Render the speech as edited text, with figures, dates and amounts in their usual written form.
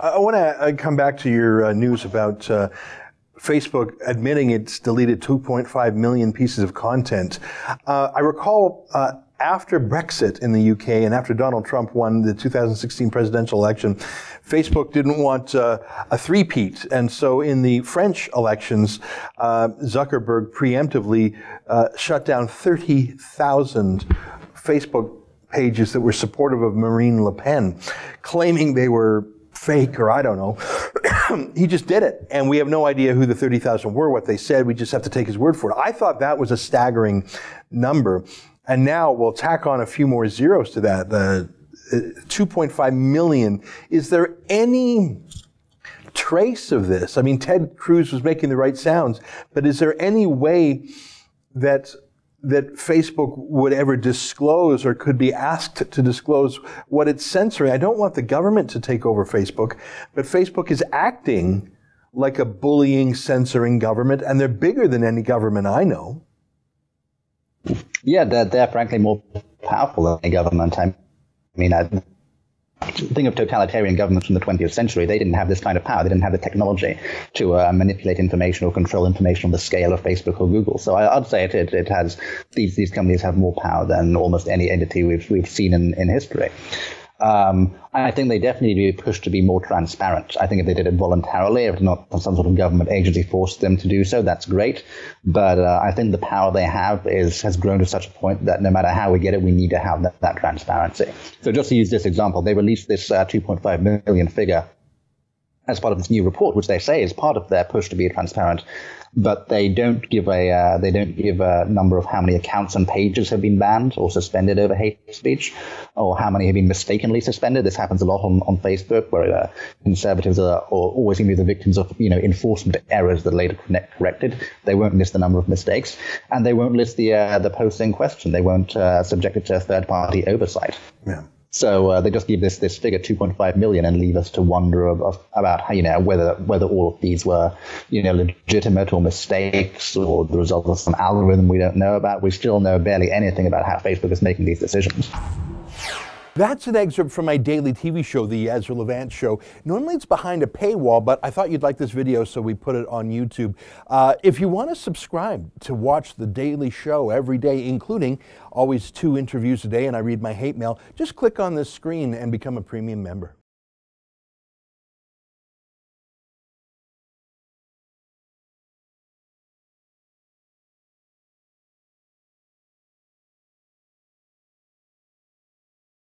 I want to come back to your news about Facebook admitting it's deleted 2.5 million pieces of content. I recall after Brexit in the UK and after Donald Trump won the 2016 presidential election, Facebook didn't want a three-peat. And so in the French elections, Zuckerberg preemptively shut down 30,000 Facebook pages that were supportive of Marine Le Pen, claiming they were fake or I don't know. He just did it. And we have no idea who the 30,000 were, what they said. We just have to take his word for it. I thought that was a staggering number. And now we'll tack on a few more zeros to that. The 2.5 million. Is there any trace of this? I mean, Ted Cruz was making the right sounds, but is there any way that Facebook would ever disclose or could be asked to disclose what it's censoring? I don't want the government to take over Facebook, but Facebook is acting like a bullying, censoring government, and they're bigger than any government I know. Yeah, they're frankly more powerful than any government. I mean, think of totalitarian governments from the 20th century. They didn't have this kind of power. They didn't have the technology to manipulate information or control information on the scale of Facebook or Google. So I'd say it has these companies have more power than almost any entity we've seen in history. I think they definitely need to be pushed to be more transparent. I think if they did it voluntarily, if not some sort of government agency forced them to do so, that's great. But I think the power they have has grown to such a point that no matter how we get it, we need to have that transparency. So just to use this example, they released this 2.5 million figure as part of this new report, which they say is part of their push to be transparent. But they don't give a number of how many accounts and pages have been banned or suspended over hate speech, or how many have been mistakenly suspended. This happens a lot on Facebook, where conservatives are always going to be the victims of enforcement errors that are later corrected. They won't list the number of mistakes, and they won't list the post in question. They won't subject it to third-party oversight. Yeah. So they just give this figure 2.5 million and leave us to wonder about how, whether all of these were legitimate or mistakes or the result of some algorithm we don't know about. We still know barely anything about how Facebook is making these decisions. That's an excerpt from my daily TV show, The Ezra Levant Show. Normally it's behind a paywall, but I thought you'd like this video, so we put it on YouTube. If you want to subscribe to watch The Daily Show every day, including always 2 interviews a day, and I read my hate mail, just click on this screen and become a premium member.